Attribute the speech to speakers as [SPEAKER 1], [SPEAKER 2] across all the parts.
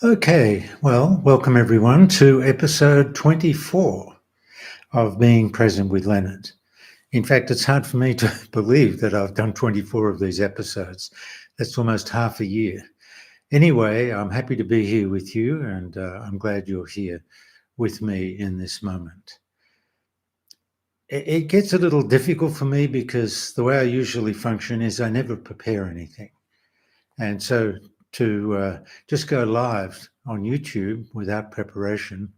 [SPEAKER 1] Okay, well, welcome everyone to episode 24 of Being Present with Leonard. In fact, it's hard for me to believe that I've done 24 of these episodes. That's almost half a year. Anyway, I'm happy to be here with you, and I'm glad you're here with me in this moment. It gets a little difficult for me because the way I usually function is I never prepare anything. And so to just go live on YouTube without preparation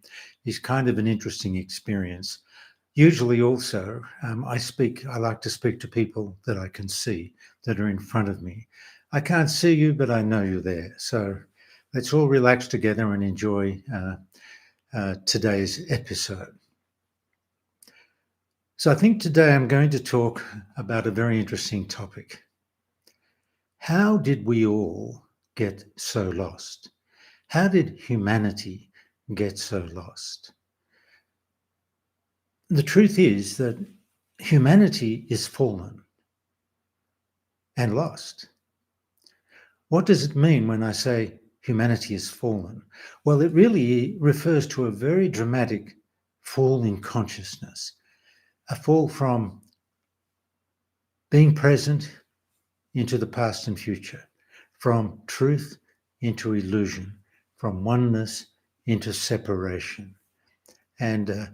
[SPEAKER 1] is kind of an interesting experience. Usually, also, I like to speak to people that I can see that are in front of me. I can't see you, but I know you're there. So let's all relax together and enjoy today's episode. So I think today I'm going to talk about a very interesting topic. How did we all get so lost? How did humanity get so lost? The truth is that humanity is fallen and lost. What does it mean when I say humanity is fallen? Well, it really refers to a very dramatic fall in consciousness, a fall from being present into the past and future, from truth into illusion, from oneness into separation. And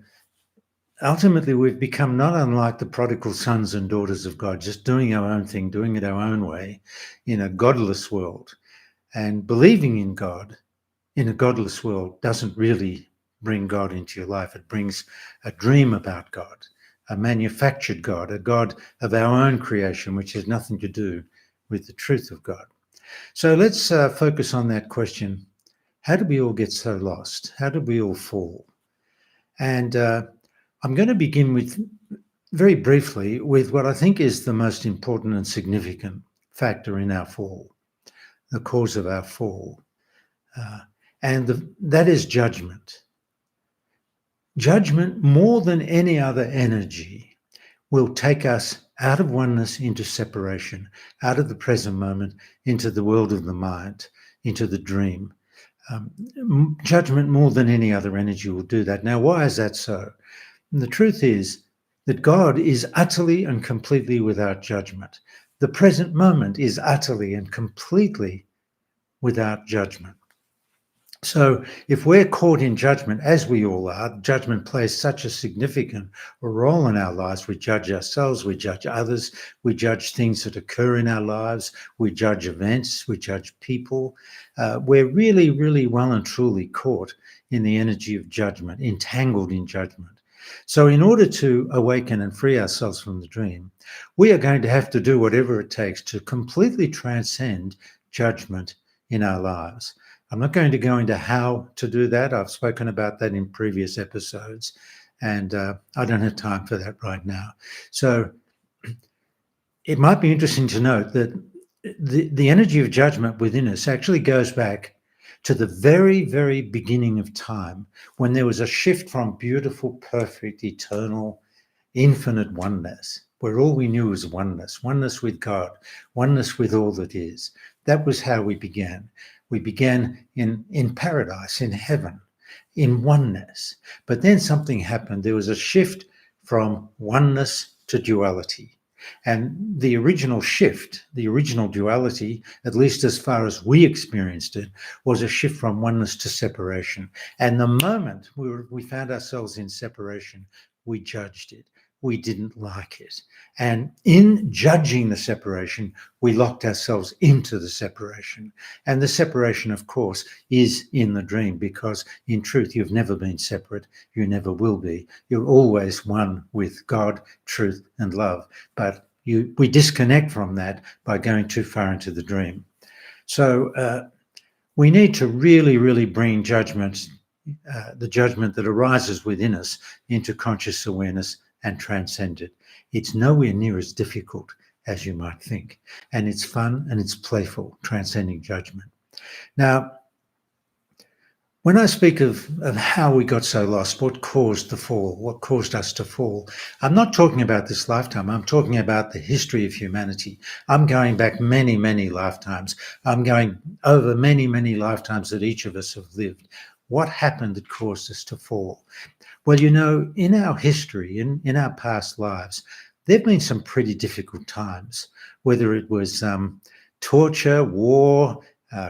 [SPEAKER 1] ultimately, we've become not unlike the prodigal sons and daughters of God, just doing our own thing, doing it our own way in a godless world. And believing in God in a godless world doesn't really bring God into your life. It brings a dream about God, a manufactured God, a God of our own creation, which has nothing to do with the truth of God. So let's focus on that question. How did we all get so lost? How did we all fall? And I'm going to begin with, very briefly, with what I think is the most important and significant factor in our fall, the cause of our fall. That is judgment. Judgment, more than any other energy, will take us out of oneness into separation, out of the present moment into the world of the mind, into the dream. Judgment, more than any other energy, will do that. Now, why is that so? And the truth is that God is utterly and completely without judgment. The present moment is utterly and completely without judgment. So if we're caught in judgment, as we all are, judgment plays such a significant role in our lives. We judge ourselves, we judge others, we judge things that occur in our lives, we judge events, we judge people. We're really, really well and truly caught in the energy of judgment, entangled in judgment. So in order to awaken and free ourselves from the dream, we are going to have to do whatever it takes to completely transcend judgment in our lives. I'm not going to go into how to do that. I've spoken about that in previous episodes, and I don't have time for that right now. So it might be interesting to note that the energy of judgment within us actually goes back to the very, very beginning of time, when there was a shift from beautiful, perfect, eternal, infinite oneness, where all we knew was oneness with God, oneness with all that is. That was how we began. We began in paradise, in heaven, in oneness. But then something happened. There was a shift from oneness to duality. And the original shift, the original duality, at least as far as we experienced it, was a shift from oneness to separation. And the moment we found ourselves in separation, we judged it. We didn't like it. And in judging the separation, we locked ourselves into the separation. And the separation, of course, is in the dream, because in truth, you've never been separate. You never will be. You're always one with God, truth, and love. But we disconnect from that by going too far into the dream. So we need to really, really bring judgment, the judgment that arises within us, into conscious awareness and transcend it. It's nowhere near as difficult as you might think. And it's fun and it's playful, transcending judgment. Now, When I speak of how we got so lost, what caused the fall, what caused us to fall, I'm not talking about this lifetime. I'm talking about the history of humanity. I'm going back many, many lifetimes. I'm going over many, many lifetimes that each of us have lived. What happened that caused us to fall? Well, you know, in our history, in our past lives, there have been some pretty difficult times, whether it was torture, war,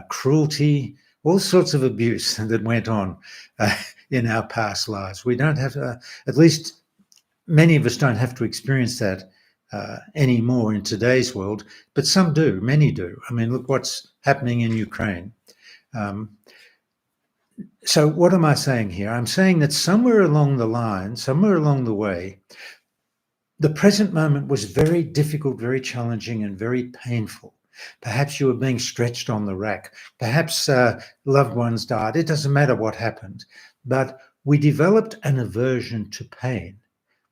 [SPEAKER 1] cruelty, all sorts of abuse that went on in our past lives. We don't have to, at least many of us don't have to experience that anymore in today's world, but some do, many do. I mean, look what's happening in Ukraine. Um, so what am I saying here? I'm saying that somewhere along the line, somewhere along the way, the present moment was very difficult, very challenging, and very painful. Perhaps you were being stretched on the rack. Perhaps loved ones died. It doesn't matter what happened. But we developed an aversion to pain,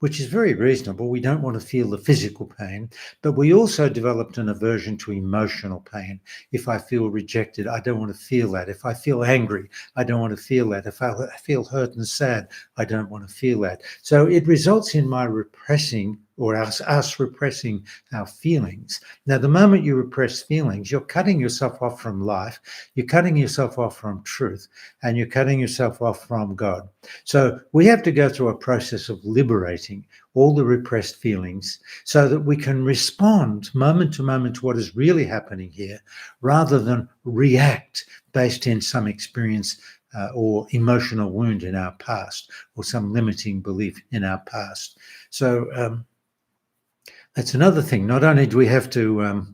[SPEAKER 1] which is very reasonable. We don't want to feel the physical pain, but we also developed an aversion to emotional pain. If I feel rejected, I don't want to feel that. If I feel angry, I don't want to feel that. If I feel hurt and sad, I don't want to feel that. So it results in my repressing, or us repressing our feelings. Now, the moment you repress feelings, you're cutting yourself off from life, you're cutting yourself off from truth, and you're cutting yourself off from God. So we have to go through a process of liberating all the repressed feelings so that we can respond moment to moment to what is really happening here, rather than react based in some experience or emotional wound in our past, or some limiting belief in our past. So that's another thing. Not only do we have to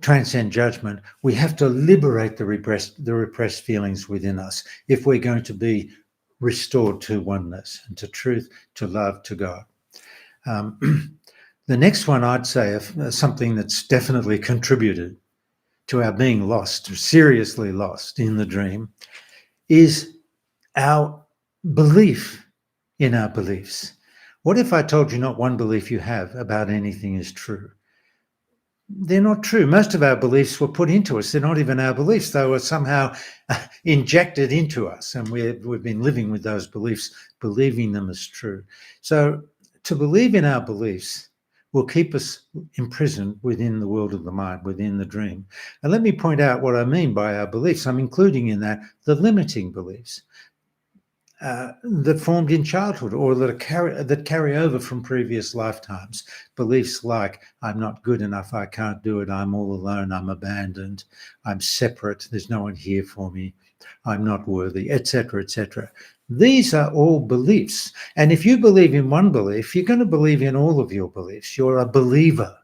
[SPEAKER 1] transcend judgment, we have to liberate the repressed feelings within us if we're going to be restored to oneness and to truth, to love, to God. The next one I'd say of something that's definitely contributed to our being lost, seriously lost in the dream, is our belief in our beliefs. What if I told you not one belief you have about anything is true? They're not true. Most of our beliefs were put into us. They're not even our beliefs. They were somehow injected into us, and we've been living with those beliefs, believing them as true. So to believe in our beliefs will keep us imprisoned within the world of the mind, within the dream. And let me point out what I mean by our beliefs. I'm including in that the limiting beliefs that formed in childhood, or that carry over from previous lifetimes. Beliefs like, I'm not good enough, I can't do it, I'm all alone, I'm abandoned, I'm separate, there's no one here for me, I'm not worthy, etc., etc. These are all beliefs. And if you believe in one belief, you're going to believe in all of your beliefs. You're a believer.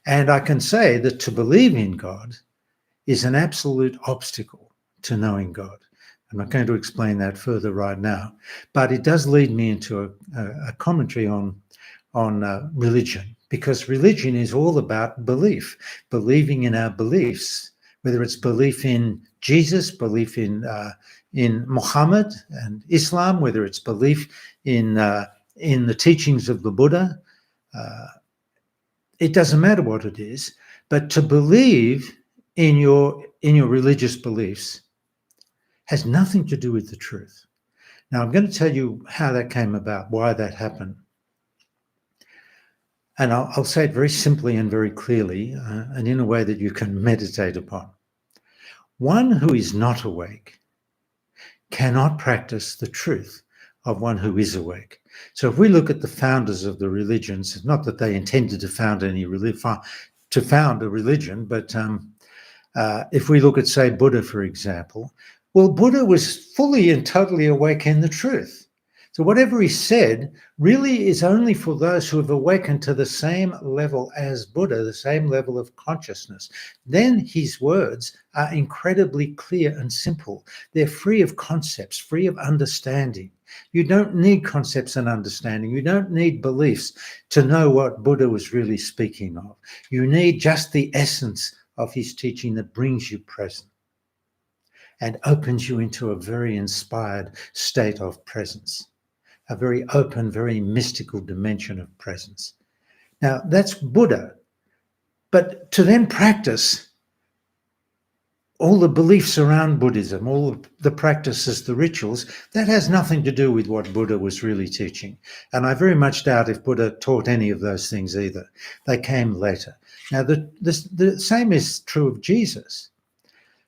[SPEAKER 1] And I can say that to believe in God is an absolute obstacle to knowing God. I'm not going to explain that further right now, but it does lead me into a commentary on religion, because religion is all about belief, believing in our beliefs, whether it's belief in Jesus, belief in Muhammad and Islam, whether it's belief in the teachings of the Buddha. It doesn't matter what it is, but to believe in your religious beliefs has nothing to do with the truth. Now, I'm going to tell you how that came about, why that happened. And I'll say it very simply and very clearly, and in a way that you can meditate upon. One who is not awake cannot practice the truth of one who is awake. So if we look at the founders of the religions, not that they intended to found a religion, but if we look at, say, Buddha, for example, well, Buddha was fully and totally awake in the truth. So whatever he said really is only for those who have awakened to the same level as Buddha, the same level of consciousness. Then his words are incredibly clear and simple. They're free of concepts, free of understanding. You don't need concepts and understanding. You don't need beliefs to know what Buddha was really speaking of. You need just the essence of his teaching that brings you present and opens you into a very inspired state of presence, a very open, very mystical dimension of presence. Now, that's Buddha. But to then practice all the beliefs around Buddhism, all the practices, the rituals, that has nothing to do with what Buddha was really teaching. And I very much doubt if Buddha taught any of those things either. They came later. Now, the same is true of Jesus.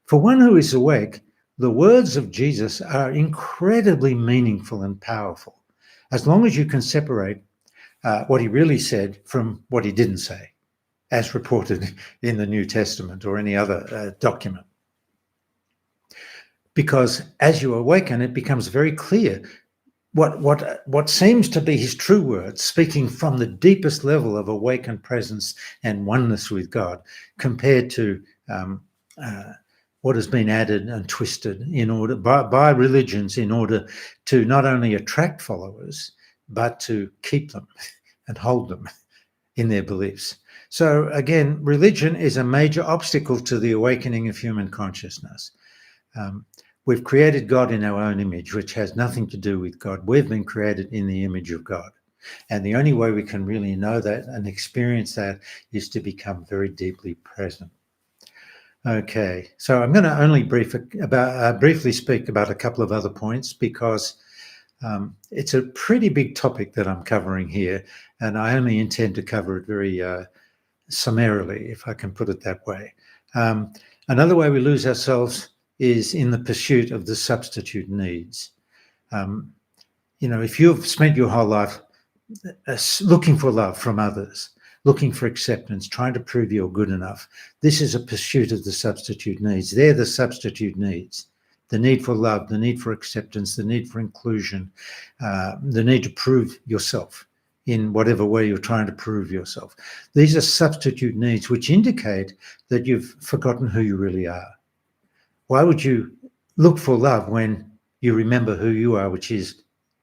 [SPEAKER 1] For one who is awake, the words of Jesus are incredibly meaningful and powerful, as long as you can separate what he really said from what he didn't say, as reported in the New Testament or any other document. Because as you awaken, it becomes very clear what seems to be his true words, speaking from the deepest level of awakened presence and oneness with God, compared to what has been added and twisted in order by religions in order to not only attract followers, but to keep them and hold them in their beliefs. So again, religion is a major obstacle to the awakening of human consciousness. We've created God in our own image, which has nothing to do with God. We've been created in the image of God. And the only way we can really know that and experience that is to become very deeply present. Okay, so I'm going to only briefly speak about a couple of other points because it's a pretty big topic that I'm covering here, and I only intend to cover it very summarily, if I can put it that way. Another way we lose ourselves is in the pursuit of the substitute needs. If you've spent your whole life looking for love from others, looking for acceptance, trying to prove you're good enough, this is a pursuit of the substitute needs. They're the substitute needs. The need for love, the need for acceptance, the need for inclusion, the need to prove yourself in whatever way you're trying to prove yourself. These are substitute needs which indicate that you've forgotten who you really are. Why would you look for love when you remember who you are, which is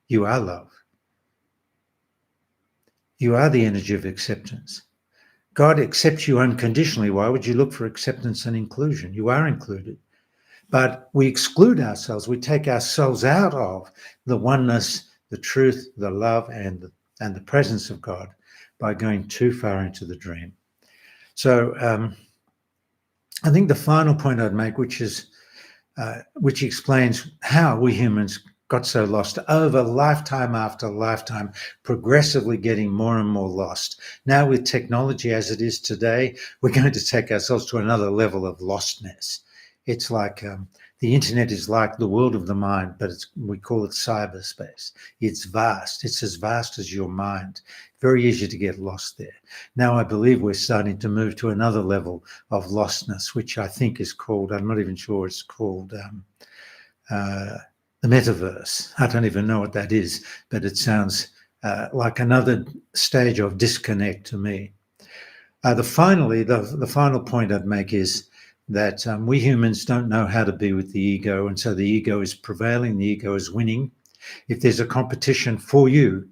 [SPEAKER 1] you are love? You are the energy of acceptance. God accepts you unconditionally. Why would you look for acceptance and inclusion? You are included. But we exclude ourselves. We take ourselves out of the oneness, the truth, the love, and the presence of God by going too far into the dream. So I think the final point I'd make, which explains how we humans got so lost over lifetime after lifetime, progressively getting more and more lost. Now with technology as it is today, we're going to take ourselves to another level of lostness. It's like the internet is like the world of the mind, but we call it cyberspace. It's vast. It's as vast as your mind. Very easy to get lost there. Now I believe we're starting to move to another level of lostness, which I think is called, I'm not even sure it's called the metaverse. I don't even know what that is, but it sounds like another stage of disconnect to me. The final point I'd make is that we humans don't know how to be with the ego, and so the ego is prevailing, the ego is winning. If there's a competition for you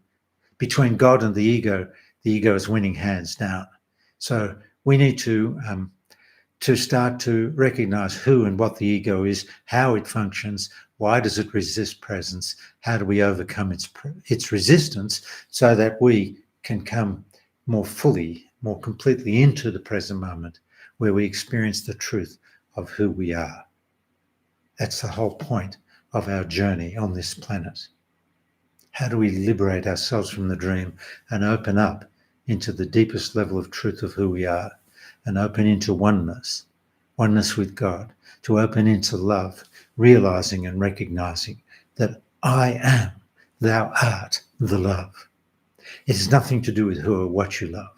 [SPEAKER 1] between God and the ego is winning hands down. So we need to start to recognize who and what the ego is, how it functions, why does it resist presence, how do we overcome its resistance so that we can come more fully, more completely into the present moment where we experience the truth of who we are. That's the whole point of our journey on this planet. How do we liberate ourselves from the dream and open up into the deepest level of truth of who we are, and open into oneness with God, to open into love, realizing and recognizing that I am, thou art the love. It has nothing to do with who or what you love.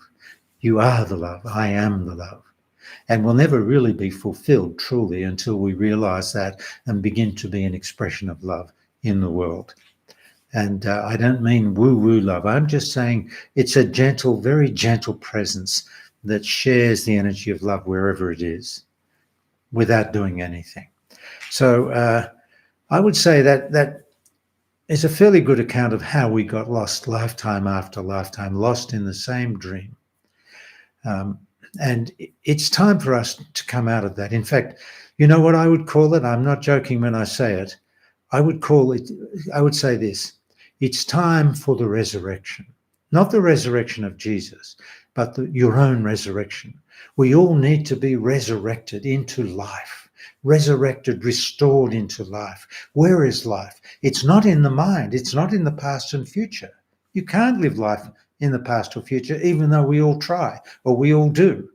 [SPEAKER 1] You are the love. I am the love. And will never really be fulfilled truly until we realize that and begin to be an expression of love in the world. And I don't mean woo-woo love. I'm just saying it's a gentle, very gentle presence that shares the energy of love wherever it is without doing anything. So I would say that is a fairly good account of how we got lost lifetime after lifetime, lost in the same dream. And it's time for us to come out of that. In fact, you know what I would call it? I'm not joking when I say it. I would say this. It's time for the resurrection. Not the resurrection of Jesus, but your own resurrection. We all need to be resurrected into life. resurrected, restored into life. Where is life? It's not in the mind. It's not in the past and future. You can't live life in the past or future, even though we all try, or we all do.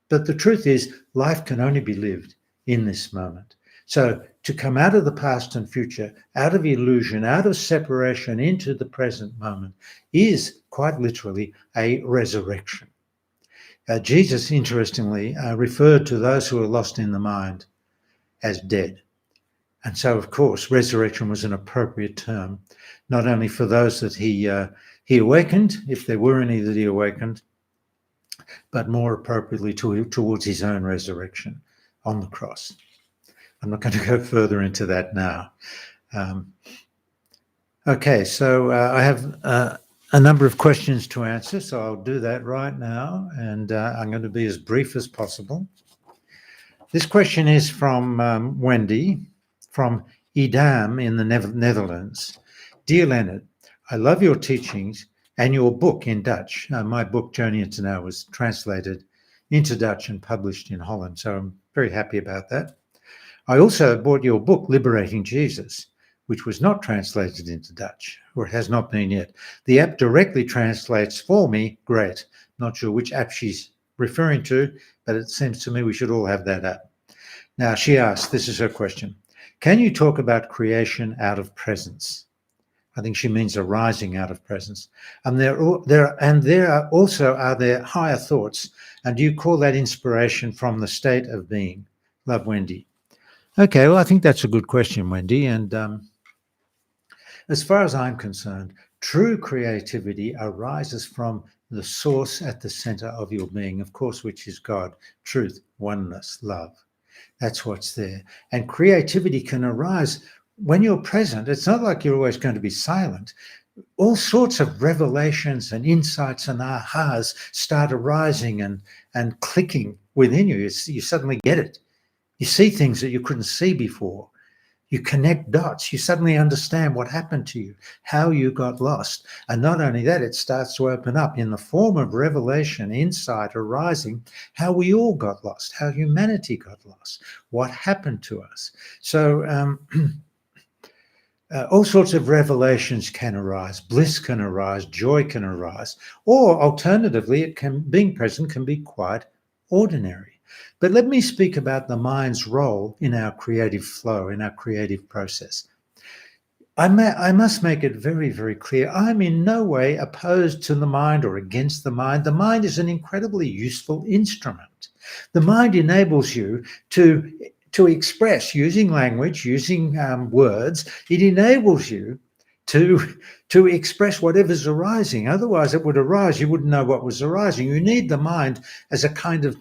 [SPEAKER 1] But the truth is, life can only be lived in this moment. So to come out of the past and future, out of illusion, out of separation into the present moment is quite literally a resurrection. Jesus, interestingly, referred to those who are lost in the mind as dead. And so, of course, resurrection was an appropriate term, not only for those that he awakened, if there were any that he awakened, but more appropriately towards his own resurrection on the cross. I'm not going to go further into that now. Okay, so I have a number of questions to answer, so I'll do that right now, and I'm going to be as brief as possible. This question is from Wendy, from Edam in the Netherlands. Dear Leonard, I love your teachings and your book in Dutch. My book, Journey into Now, was translated into Dutch and published in Holland, so I'm very happy about that. I also bought your book, Liberating Jesus, which was not translated into Dutch, or it has not been yet. The app directly translates for me. Great. Not sure which app she's referring to, but it seems to me we should all have that app. Now, she asked, this is her question, can you talk about creation out of presence? I think she means arising out of presence. And there are also higher thoughts, and do you call that inspiration from the state of being? Love, Wendy. Okay, well, I think that's a good question, Wendy. And as far as I'm concerned, true creativity arises from the source at the center of your being, of course, which is God, truth, oneness, love. That's what's there. And creativity can arise when you're present. It's not like you're always going to be silent. All sorts of revelations and insights and ahas start arising and clicking within you. You suddenly get it. You see things that you couldn't see before. You connect dots. You suddenly understand what happened to you, how you got lost. And not only that, it starts to open up in the form of revelation, insight arising, how we all got lost, how humanity got lost, what happened to us. So all sorts of revelations can arise, bliss can arise, joy can arise, or alternatively, being present can be quite ordinary. But let me speak about the mind's role in our creative flow, in our creative process. I must make it very, very clear. I'm in no way opposed to the mind or against the mind. The mind is an incredibly useful instrument. The mind enables you to express using language, using words. It enables you to express whatever's arising. Otherwise, it would arise. You wouldn't know what was arising. You need the mind as a kind of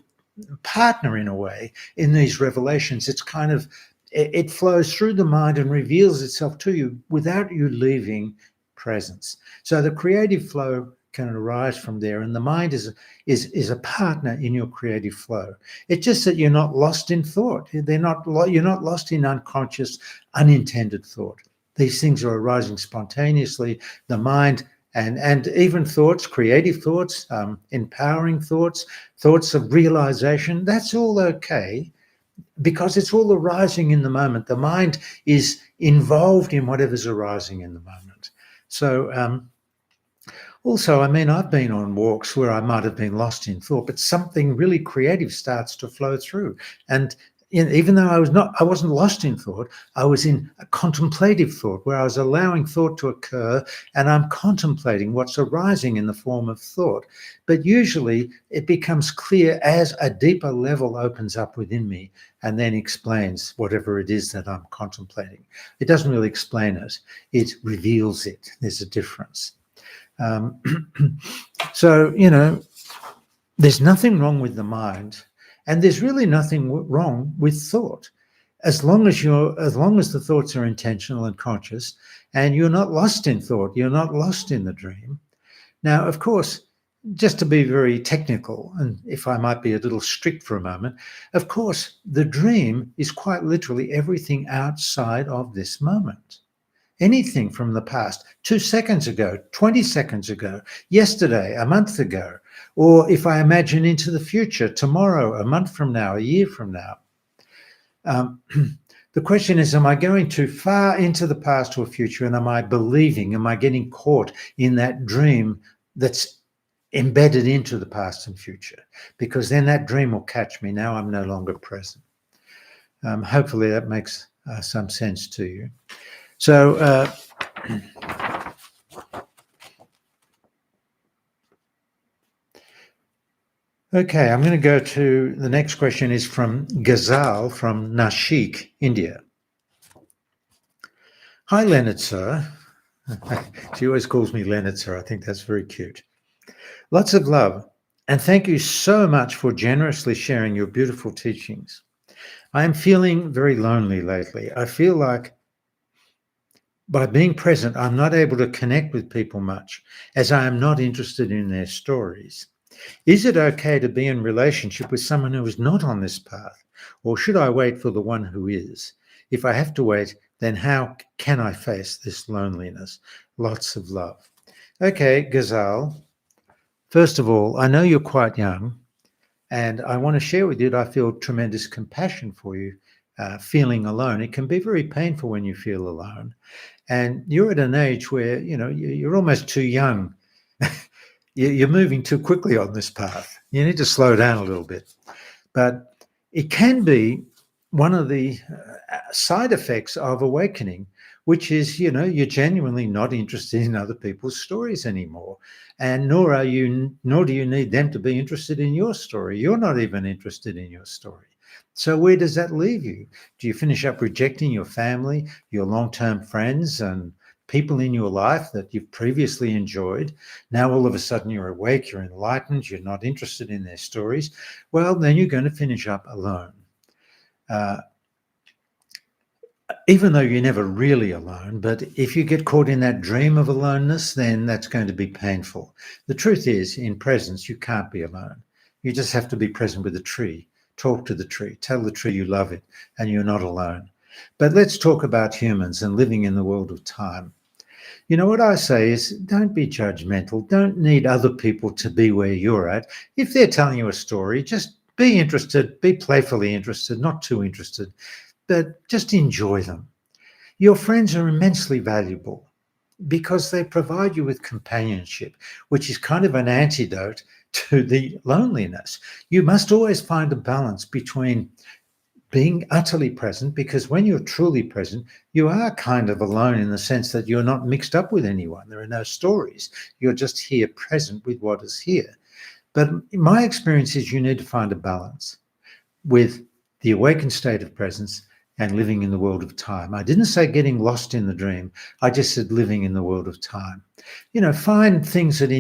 [SPEAKER 1] partner in a way in these revelations. It flows through the mind and reveals itself to you without you leaving presence. So the creative flow can arise from there, and the mind is a partner in your creative flow. It's just that you're not lost in thought. You're not lost in unconscious, unintended thought. These things are arising spontaneously. The mind and even thoughts, creative thoughts, empowering thoughts, thoughts of realization, that's all okay because it's all arising in the moment. The mind is involved in whatever's arising in the moment. So also, I've been on walks where I might have been lost in thought, but something really creative starts to flow through. And even though I wasn't lost in thought, I was in a contemplative thought where I was allowing thought to occur and I'm contemplating what's arising in the form of thought. But usually it becomes clear as a deeper level opens up within me and then explains whatever it is that I'm contemplating. It doesn't really explain it. It reveals it. There's a difference. So, there's nothing wrong with the mind. And there's really nothing wrong with thought, as long as the thoughts are intentional and conscious, and you're not lost in thought, you're not lost in the dream. Now, of course, just to be very technical, and if I might be a little strict for a moment, of course, the dream is quite literally everything outside of this moment. Anything from the past, 2 seconds ago, 20 seconds ago, yesterday, a month ago, or if I imagine into the future, tomorrow, a month from now, a year from now. The question is, am I going too far into the past or future, and am I getting caught in that dream that's embedded into the past and future? Because then that dream will catch me. Now I'm no longer present. Hopefully that makes some sense to you. So okay, I'm going to go to the next question is from Ghazal from Nashik, India. Hi, Leonard, sir. She always calls me Leonard, sir. I think that's very cute. Lots of love, and thank you so much for generously sharing your beautiful teachings. I am feeling very lonely lately. I feel like by being present, I'm not able to connect with people much, as I am not interested in their stories. Is it okay to be in relationship with someone who is not on this path, or should I wait for the one who is? If I have to wait, then how can I face this loneliness? Lots of love. Okay, Ghazal, first of all, I know you're quite young, and I want to share with you that I feel tremendous compassion for you feeling alone. It can be very painful when you feel alone. And you're at an age where, you're almost too young. You're moving too quickly on this path. You need to slow down a little bit. But it can be one of the side effects of awakening, which is, you're genuinely not interested in other people's stories anymore. And nor do you need them to be interested in your story. You're not even interested in your story. So where does that leave you? Do you finish up rejecting your family, your long-term friends, and people in your life that you've previously enjoyed? Now all of a sudden you're awake, you're enlightened, you're not interested in their stories. Well, then you're going to finish up alone. Even though you're never really alone, but if you get caught in that dream of aloneness, then that's going to be painful. The truth is, in presence, you can't be alone. You just have to be present with the tree. Talk to the tree. Tell the tree you love it, and you're not alone. But let's talk about humans and living in the world of time. What I say is, don't be judgmental. Don't need other people to be where you're at. If they're telling you a story, just be interested, be playfully interested, not too interested, but just enjoy them. Your friends are immensely valuable because they provide you with companionship, which is kind of an antidote to the loneliness. You must always find a balance between being utterly present, because when you're truly present, you are kind of alone in the sense that you're not mixed up with anyone. There are no stories. You're just here present with what is here. But my experience is you need to find a balance with the awakened state of presence and living in the world of time. I didn't say getting lost in the dream. I just said living in the world of time. Find things that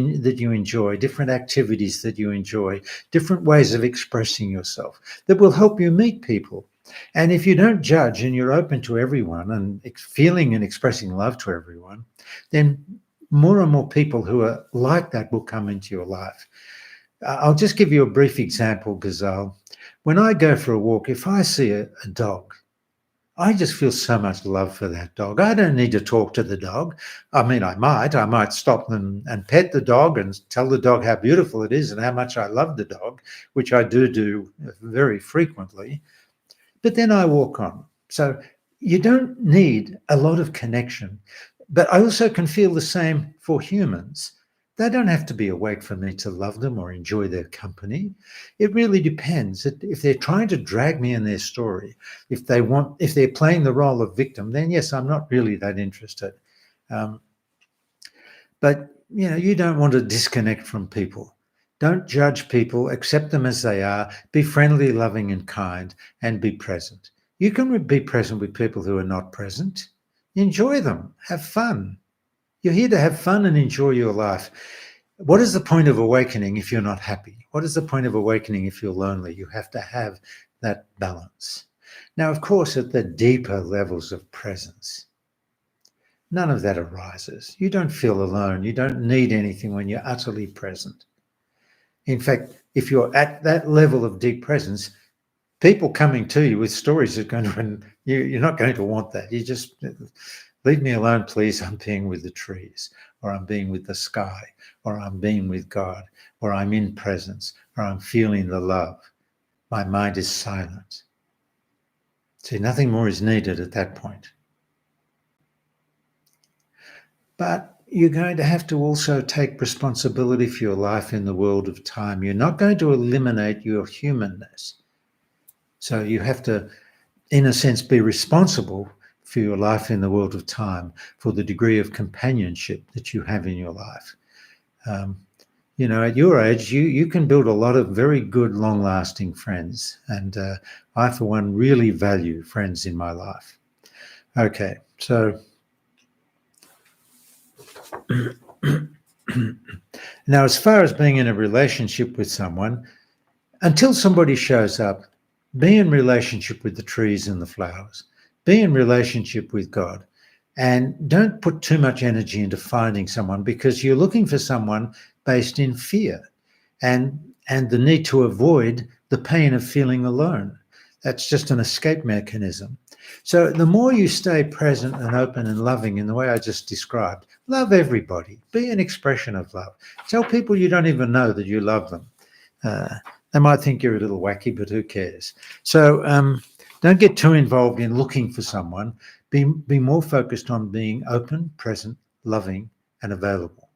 [SPEAKER 1] you enjoy, different activities that you enjoy, different ways of expressing yourself that will help you meet people. And if you don't judge and you're open to everyone and feeling and expressing love to everyone, then more and more people who are like that will come into your life. I'll just give you a brief example, Ghazal. When I go for a walk, if I see a dog, I just feel so much love for that dog. I don't need to talk to the dog. I mean, I might stop them and pet the dog and tell the dog how beautiful it is and how much I love the dog, which I do very frequently. But then I walk on. So you don't need a lot of connection. But I also can feel the same for humans. They don't have to be awake for me to love them or enjoy their company. It really depends. If they're trying to drag me in their story, if they're playing the role of victim, then yes, I'm not really that interested. But you don't want to disconnect from people. Don't judge people, accept them as they are, be friendly, loving, and kind, and be present. You can be present with people who are not present. Enjoy them, have fun. You're here to have fun and enjoy your life. What is the point of awakening if you're not happy? What is the point of awakening if you're lonely? You have to have that balance. Now, of course, at the deeper levels of presence, none of that arises. You don't feel alone. You don't need anything when you're utterly present. In fact, if you're at that level of deep presence, people coming to you with stories are going to, you're not going to want that. You just leave me alone, please. I'm being with the trees, or I'm being with the sky, or I'm being with God, or I'm in presence, or I'm feeling the love. My mind is silent. See, nothing more is needed at that point. But you're going to have to also take responsibility for your life in the world of time. You're not going to eliminate your humanness. So you have to, in a sense, be responsible for your life in the world of time, for the degree of companionship that you have in your life. At your age, you can build a lot of very good, long-lasting friends. And I, for one, really value friends in my life. Okay, so now, as far as being in a relationship with someone, until somebody shows up, be in relationship with the trees and the flowers. Be in relationship with God. And don't put too much energy into finding someone, because you're looking for someone based in fear and the need to avoid the pain of feeling alone. That's just an escape mechanism. So the more you stay present and open and loving in the way I just described, love everybody. Be an expression of love. Tell people you don't even know that you love them. They might think you're a little wacky, but who cares? So don't get too involved in looking for someone. Be more focused on being open, present, loving, and available.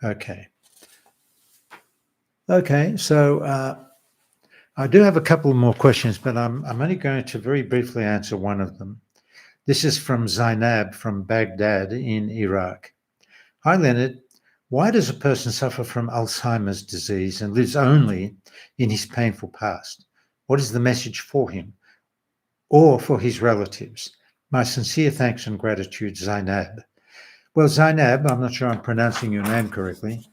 [SPEAKER 1] Okay, so I do have a couple more questions, but I'm only going to very briefly answer one of them. This is from Zainab from Baghdad in Iraq. Hi, Leonard. Why does a person suffer from Alzheimer's disease and lives only in his painful past? What is the message for him or for his relatives? My sincere thanks and gratitude, Zainab. Well, Zainab, I'm not sure I'm pronouncing your name correctly,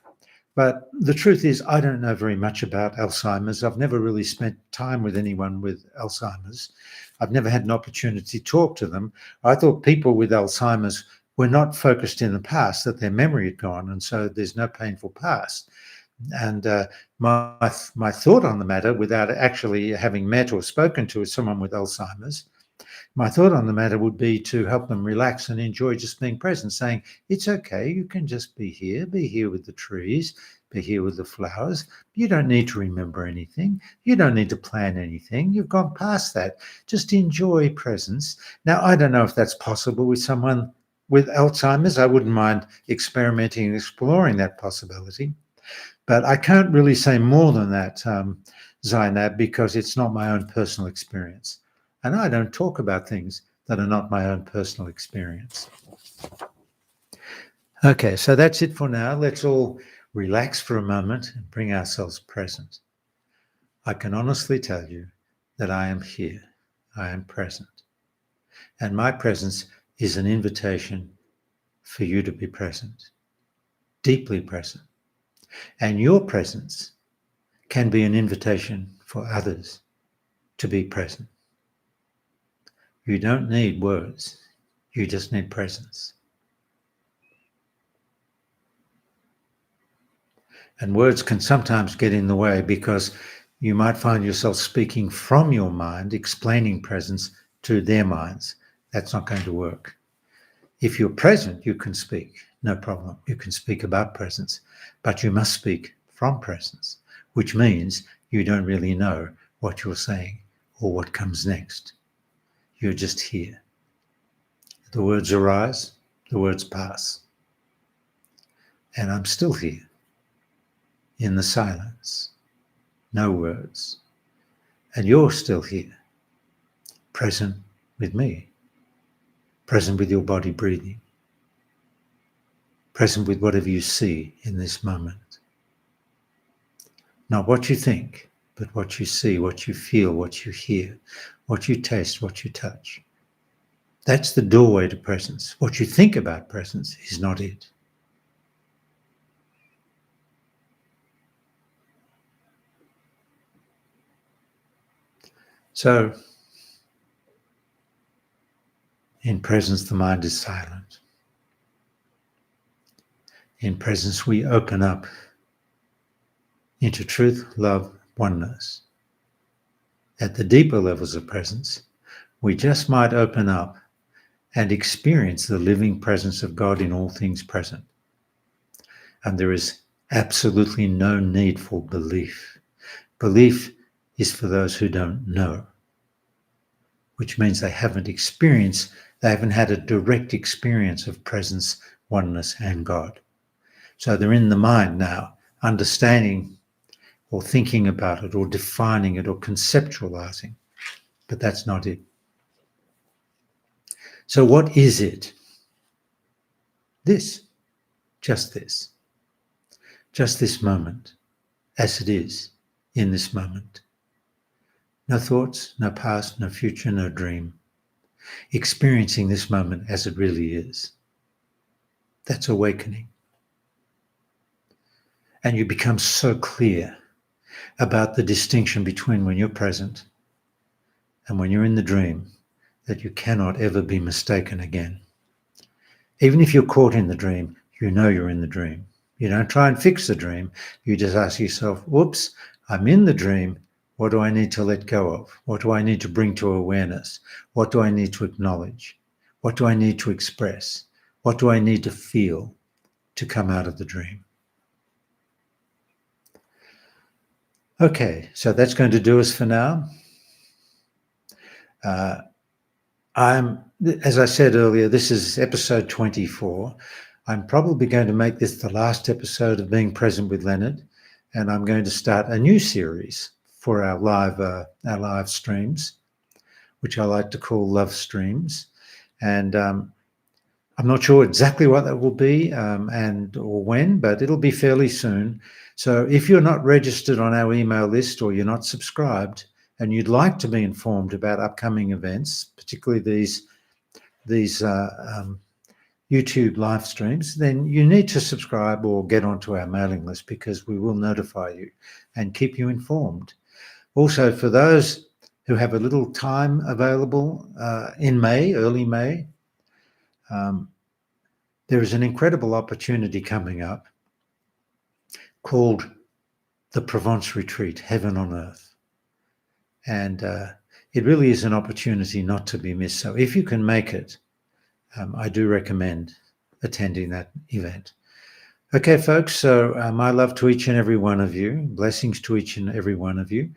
[SPEAKER 1] but the truth is I don't know very much about Alzheimer's. I've never really spent time with anyone with Alzheimer's. I've never had an opportunity to talk to them. I thought people with Alzheimer's were not focused in the past, that their memory had gone, and so there's no painful past. And my thought on the matter, without actually having met or spoken to someone with Alzheimer's, my thought on the matter would be to help them relax and enjoy just being present, saying, it's okay, you can just be here with the trees, be here with the flowers. You don't need to remember anything. You don't need to plan anything. You've gone past that. Just enjoy presence. Now, I don't know if that's possible with someone with Alzheimer's. I wouldn't mind experimenting and exploring that possibility. But I can't really say more than that, Zainab, because it's not my own personal experience. And I don't talk about things that are not my own personal experience. Okay, so that's it for now. Let's all relax for a moment and bring ourselves present. I can honestly tell you that I am here. I am present. And my presence is an invitation for you to be present, deeply present. And your presence can be an invitation for others to be present. You don't need words. You just need presence. And words can sometimes get in the way because you might find yourself speaking from your mind, explaining presence to their minds. That's not going to work. If you're present, you can speak, no problem. You can speak about presence, but you must speak from presence, which means you don't really know what you're saying or what comes next. You're just here. The words arise, the words pass. And I'm still here in the silence, no words. And you're still here, present with me, present with your body breathing, present with whatever you see in this moment. Not what you think, but what you see, what you feel, what you hear, what you taste, what you touch. That's the doorway to presence. What you think about presence is not it. So, in presence, the mind is silent. In presence, we open up into truth, love, oneness. At the deeper levels of presence, we just might open up and experience the living presence of God in all things present. And there is absolutely no need for belief. Belief is for those who don't know. which means they haven't had a direct experience of presence, oneness, and God. So they're in the mind now, understanding or thinking about it or defining it or conceptualizing, but that's not it. So what is it? This, just this moment, as it is in this moment. No thoughts, no past, no future, no dream. Experiencing this moment as it really is. That's awakening. And you become so clear about the distinction between when you're present and when you're in the dream that you cannot ever be mistaken again. Even if you're caught in the dream, you know you're in the dream. You don't try and fix the dream. You just ask yourself, whoops, I'm in the dream. What do I need to let go of? What do I need to bring to awareness? What do I need to acknowledge? What do I need to express? What do I need to feel to come out of the dream? Okay, so that's going to do us for now. As I said earlier, this is episode 24. I'm probably going to make this the last episode of Being Present with Leonard, and I'm going to start a new series for our live streams, which I like to call Love Streams. And I'm not sure exactly what that will be or when, but it'll be fairly soon. So if you're not registered on our email list or you're not subscribed and you'd like to be informed about upcoming events, particularly these YouTube live streams, then you need to subscribe or get onto our mailing list, because we will notify you and keep you informed. Also, for those who have a little time available in May, early May, there is an incredible opportunity coming up called the Provence Retreat, Heaven on Earth. And it really is an opportunity not to be missed. So if you can make it, I do recommend attending that event. Okay, folks, so my love to each and every one of you. Blessings to each and every one of you.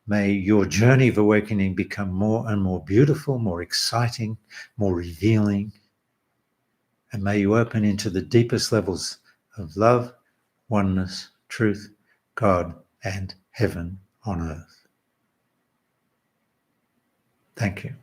[SPEAKER 1] May your journey of awakening become more and more beautiful, more exciting, more revealing. And may you open into the deepest levels of love, oneness, truth, God, and heaven on earth. Thank you.